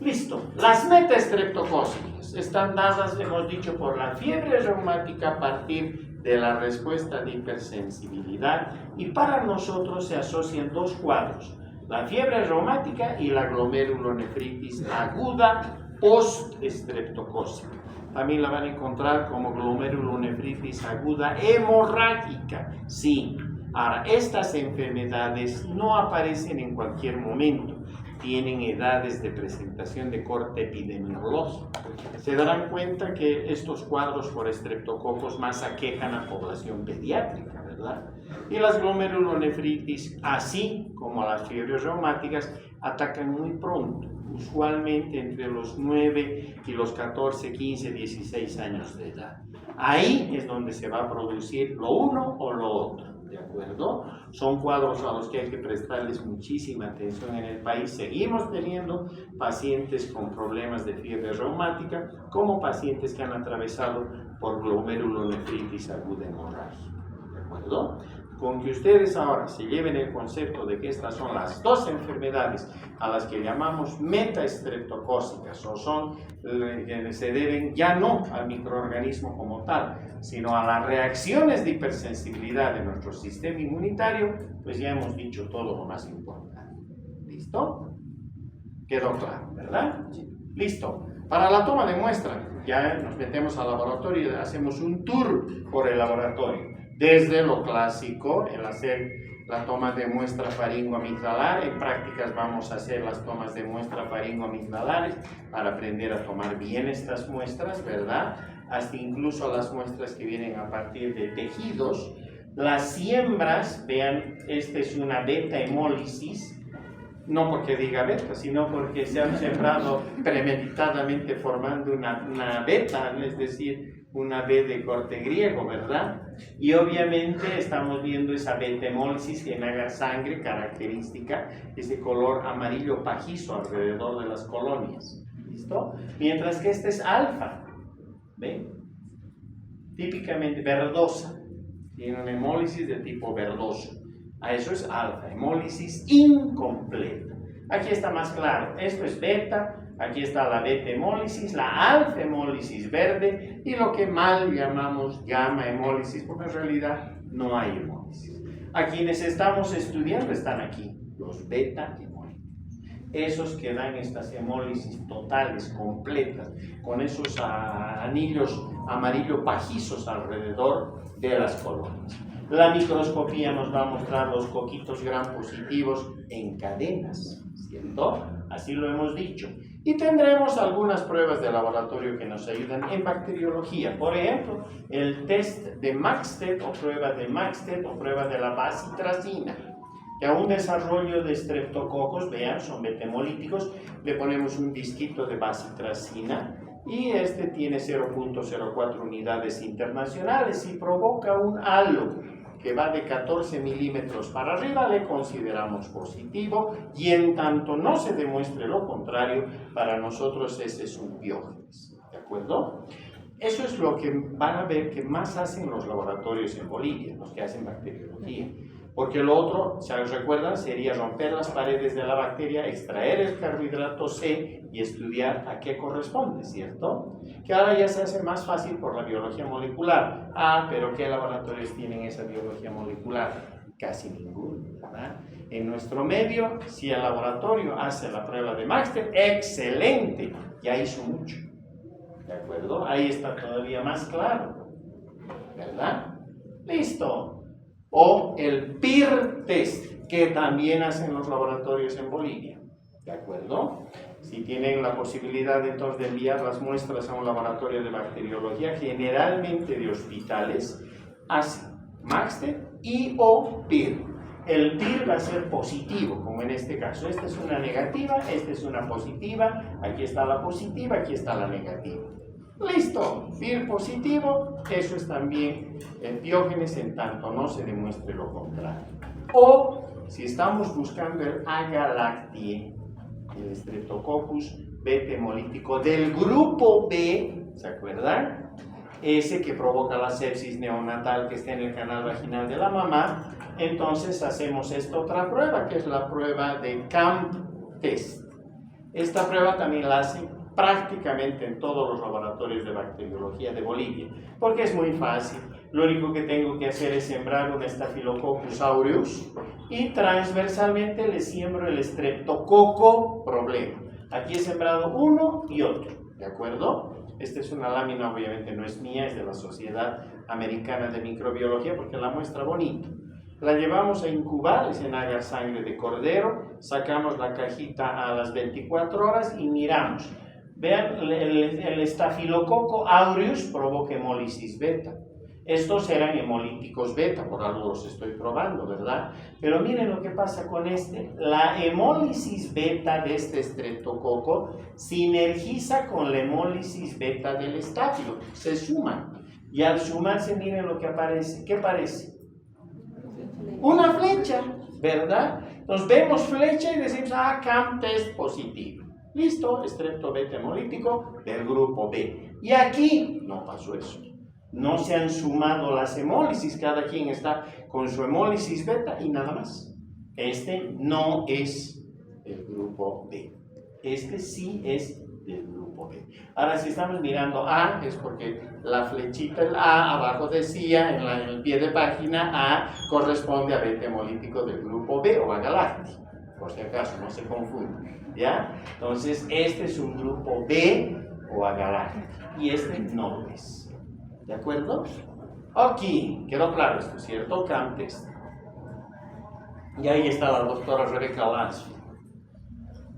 Listo. Las metaestreptocócicas están dadas, hemos dicho, por la fiebre reumática a partir de la respuesta de hipersensibilidad, y para nosotros se asocian dos cuadros: la fiebre reumática y la glomerulonefritis aguda postestreptocócica. También la van a encontrar como glomerulonefritis aguda hemorrágica. Sí. Ahora, estas enfermedades no aparecen en cualquier momento. Tienen edades de presentación de corte epidemiológico. Se darán cuenta que estos cuadros por estreptococos más aquejan a población pediátrica, ¿verdad? Y las glomerulonefritis, así como las fiebres reumáticas, atacan muy pronto, usualmente entre los 9 y los 14, 15, 16 años de edad. Ahí es donde se va a producir lo uno o lo otro, ¿de acuerdo? Son cuadros a los que hay que prestarles muchísima atención en el país. Seguimos teniendo pacientes con problemas de fiebre reumática, como pacientes que han atravesado por glomerulonefritis aguda hemorrágica, ¿de acuerdo? Con que ustedes ahora se lleven el concepto de que estas son las dos enfermedades a las que llamamos metaestreptocócicas, o son que se deben ya no al microorganismo como tal, sino a las reacciones de hipersensibilidad de nuestro sistema inmunitario, pues ya hemos dicho todo lo más importante. ¿Listo? Quedó claro, ¿verdad? Listo. Para la toma de muestra, ya nos metemos al laboratorio y hacemos un tour por el laboratorio. Desde lo clásico, el hacer la toma de muestra faringoamigdalar. En prácticas vamos a hacer las tomas de muestra faringoamigdalares para aprender a tomar bien estas muestras, ¿verdad? hasta incluso las muestras que vienen a partir de tejidos. Las siembras, vean, esta es una beta hemólisis, no porque diga beta, sino porque se han sembrado premeditadamente formando una beta, es decir, una B de corte griego, ¿verdad? Y obviamente estamos viendo esa beta hemólisis que en haga sangre característica, ese color amarillo pajizo alrededor de las colonias, ¿listo? Mientras que esta es alfa, ¿ven? Típicamente verdosa, tiene una hemólisis de tipo verdoso. A eso es alfa, hemólisis incompleta. Aquí está más claro, esto es beta, aquí está la beta hemólisis, la alfa hemólisis verde y lo que mal llamamos gamma hemólisis, porque en realidad no hay hemólisis. A quienes estamos estudiando están aquí, los beta hemólicos. Esos que dan estas hemólisis totales, completas, con esos anillos amarillo pajizos alrededor de las colonias. La microscopía nos va a mostrar los coquitos gram positivos en cadenas, ¿cierto? Así lo hemos dicho. Y tendremos algunas pruebas de laboratorio que nos ayudan en bacteriología. Por ejemplo, el test de Maxted o prueba de Maxted o prueba de la bacitracina. Que a un desarrollo de streptococos, vean, son beta-hemolíticos, le ponemos un disquito de bacitracina y este tiene 0.04 unidades internacionales y provoca un halo que va de 14 milímetros para arriba, le consideramos positivo, y en tanto no se demuestre lo contrario, para nosotros ese es un biógenes, ¿de acuerdo? Eso es lo que van a ver que más hacen los laboratorios en Bolivia, los que hacen bacteriología. Porque lo otro, si recuerdan, sería romper las paredes de la bacteria, extraer el carbohidrato C y estudiar a qué corresponde, ¿cierto? Que ahora ya se hace más fácil por la biología molecular. Ah, pero ¿qué laboratorios tienen esa biología molecular? Casi ninguno, ¿verdad? En nuestro medio, si el laboratorio hace la prueba de Maxted, ¡excelente! Ya hizo mucho, ¿de acuerdo? Ahí está todavía más claro, ¿verdad? ¡Listo! O el PIR test, que también hacen los laboratorios en Bolivia, ¿de acuerdo? Si tienen la posibilidad entonces de enviar las muestras a un laboratorio de bacteriología, generalmente de hospitales, hacen Maxted y o PIR. El PIR va a ser positivo, como en este caso. Esta es una negativa, esta es una positiva, aquí está la positiva, aquí está la negativa. Listo, PIR positivo, eso es también biógenes en tanto no se demuestre lo contrario. O si estamos buscando el Agalactiae, el Streptococcus beta hemolítico del grupo B, ¿se acuerdan? Ese que provoca la sepsis neonatal que está en el canal vaginal de la mamá. Entonces hacemos esta otra prueba, que es la prueba de CAMP test. Esta prueba también la hacen prácticamente en todos los laboratorios de bacteriología de Bolivia, porque es muy fácil. Lo único que tengo que hacer es sembrar un Staphylococcus aureus y transversalmente le siembro el Streptococo problema. Aquí he sembrado uno y otro, ¿de acuerdo? Esta es una lámina, obviamente no es mía, es de la Sociedad Americana de Microbiología, porque la muestra bonito. La llevamos a incubar, es en agar sangre de cordero, sacamos la cajita a las 24 horas y miramos. Vean, el estafilococo aureus provoca hemólisis beta. Estos eran hemolíticos beta, por algo los estoy probando, ¿verdad? Pero miren lo que pasa con este. La hemólisis beta de este streptococo sinergiza con la hemólisis beta del estafilo. Se suman. Y al sumarse, miren lo que aparece. ¿Qué parece? Una flecha, ¿verdad? Entonces vemos flecha y decimos, ah, CAMP test positivo. Listo, estrepto beta hemolítico del grupo B. Y aquí no pasó eso. No se han sumado las hemólisis, cada quien está con su hemólisis beta y nada más. Este no es del grupo B. Este sí es del grupo B. Ahora, si estamos mirando A, es porque la flechita, el A, abajo decía, en el pie de página, A corresponde a beta hemolítico del grupo B o Agalactiae. Por si acaso, no se confunde, ¿ya? Entonces, este es un grupo B o Agalactiae y este no es. ¿De acuerdo? Aquí, quedó claro esto, ¿cierto? CAMP test. Y ahí está la doctora Rebeca Lansfield.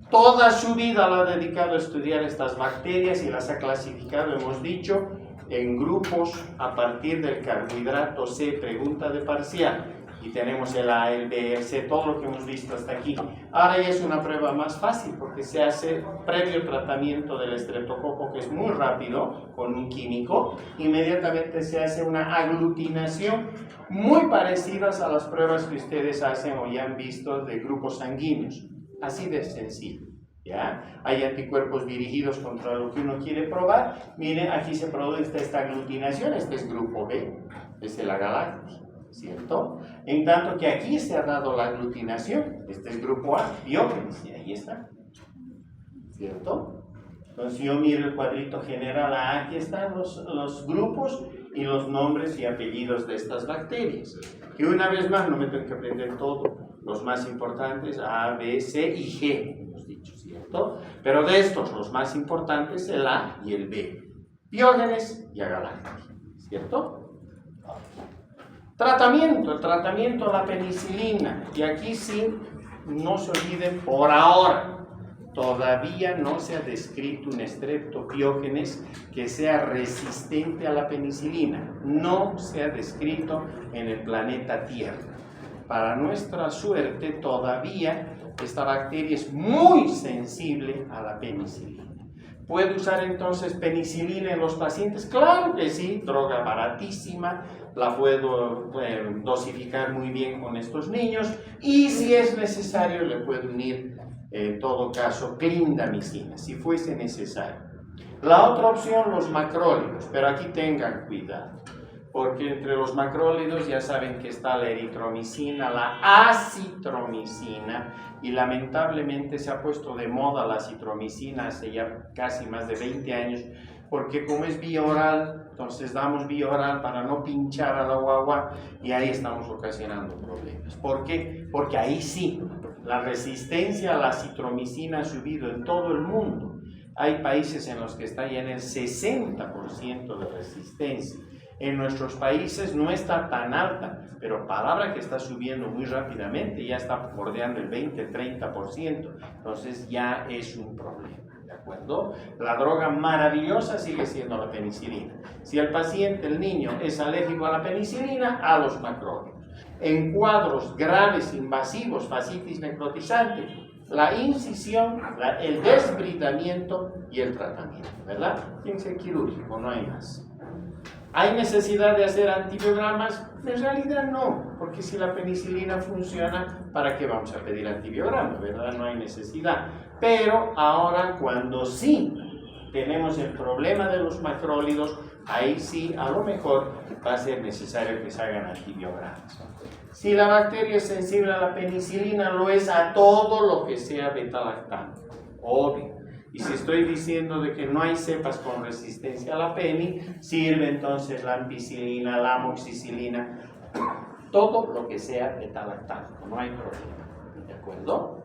Toda su vida la ha dedicado a estudiar estas bacterias y las ha clasificado, hemos dicho, en grupos a partir del carbohidrato C, pregunta de parcial. Y tenemos el A, el B, el C, todo lo que hemos visto hasta aquí. Ahora ya es una prueba más fácil porque se hace previo tratamiento del estreptococo, que es muy rápido, con un químico. Inmediatamente se hace una aglutinación muy parecidas a las pruebas que ustedes hacen o ya han visto de grupos sanguíneos. Así de sencillo. ¿Ya? Hay anticuerpos dirigidos contra lo que uno quiere probar. Miren, aquí se produce esta aglutinación. Este es grupo B, es el agaláctico, ¿cierto? En tanto que aquí se ha dado la aglutinación. Este es grupo A, Diógenes, y ahí está, ¿cierto? Entonces yo miro el cuadrito general, aquí están los grupos y los nombres y apellidos de estas bacterias. Que una vez más no me tengo que aprender todo, los más importantes, A, B, C y G, hemos dicho, ¿cierto? Pero de estos, los más importantes, el A y el B, Diógenes y agaláctico, ¿cierto? Tratamiento, el tratamiento de la penicilina, y aquí sí, no se olviden, por ahora, todavía no se ha descrito un Streptopiógenes que sea resistente a la penicilina, no se ha descrito en el planeta Tierra. Para nuestra suerte, todavía esta bacteria es muy sensible a la penicilina. ¿Puede usar entonces penicilina en los pacientes? Claro que sí, droga baratísima, la puedo dosificar muy bien con estos niños y si es necesario le puedo unir en todo caso clindamicina, si fuese necesario. La otra opción, los macrólidos, pero aquí tengan cuidado, porque entre los macrólidos ya saben que está la eritromicina, la acitromicina, y lamentablemente se ha puesto de moda la acitromicina hace ya casi más de 20 años, porque como es vía oral, entonces damos vía oral para no pinchar a la guagua y ahí estamos ocasionando problemas. ¿Por qué? Porque ahí sí, la resistencia a la acitromicina ha subido en todo el mundo. Hay países en los que está ya en el 60% de resistencia. En nuestros países no está tan alta, pero palabra que está subiendo muy rápidamente, ya está bordeando el 20-30%, entonces ya es un problema, ¿de acuerdo? La droga maravillosa sigue siendo la penicilina. Si el paciente, el niño, es alérgico a la penicilina, a los macrólidos. En cuadros graves, invasivos, fascitis necrotizante, la incisión, el desbridamiento y el tratamiento, ¿verdad? Tiene que ser quirúrgico, no hay más. ¿Hay necesidad de hacer antibiogramas? En realidad no, porque si la penicilina funciona, ¿para qué vamos a pedir antibiogramas? ¿Verdad? No hay necesidad. Pero ahora cuando sí tenemos el problema de los macrólidos, ahí sí a lo mejor va a ser necesario que se hagan antibiogramas. Si la bacteria es sensible a la penicilina, lo es a todo lo que sea beta-lactano, obvio. Y si estoy diciendo de que no hay cepas con resistencia a la peni, sirve entonces la ampicilina, la amoxicilina, todo lo que sea beta-lactano, no hay problema, ¿de acuerdo?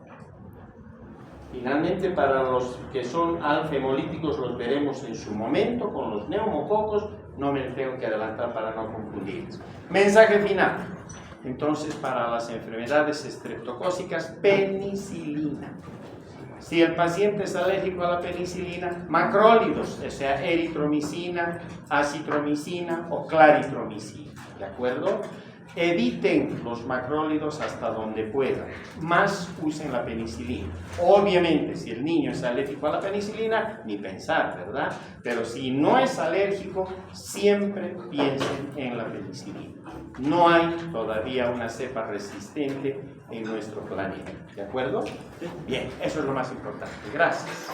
Finalmente, para los que son alfa-hemolíticos, los veremos en su momento con los neumococos, no me tengo que adelantar para no confundirlos. Mensaje final. Entonces, para las enfermedades estreptocócicas, penicilina. Si el paciente es alérgico a la penicilina, macrólidos, o sea, eritromicina, acitromicina o claritromicina, ¿de acuerdo? Eviten los macrólidos hasta donde puedan, más usen la penicilina. Obviamente, si el niño es alérgico a la penicilina, ni pensar, ¿verdad? Pero si no es alérgico, siempre piensen en la penicilina. No hay todavía una cepa resistente en nuestro planeta, ¿de acuerdo? Bien, eso es lo más importante. Gracias.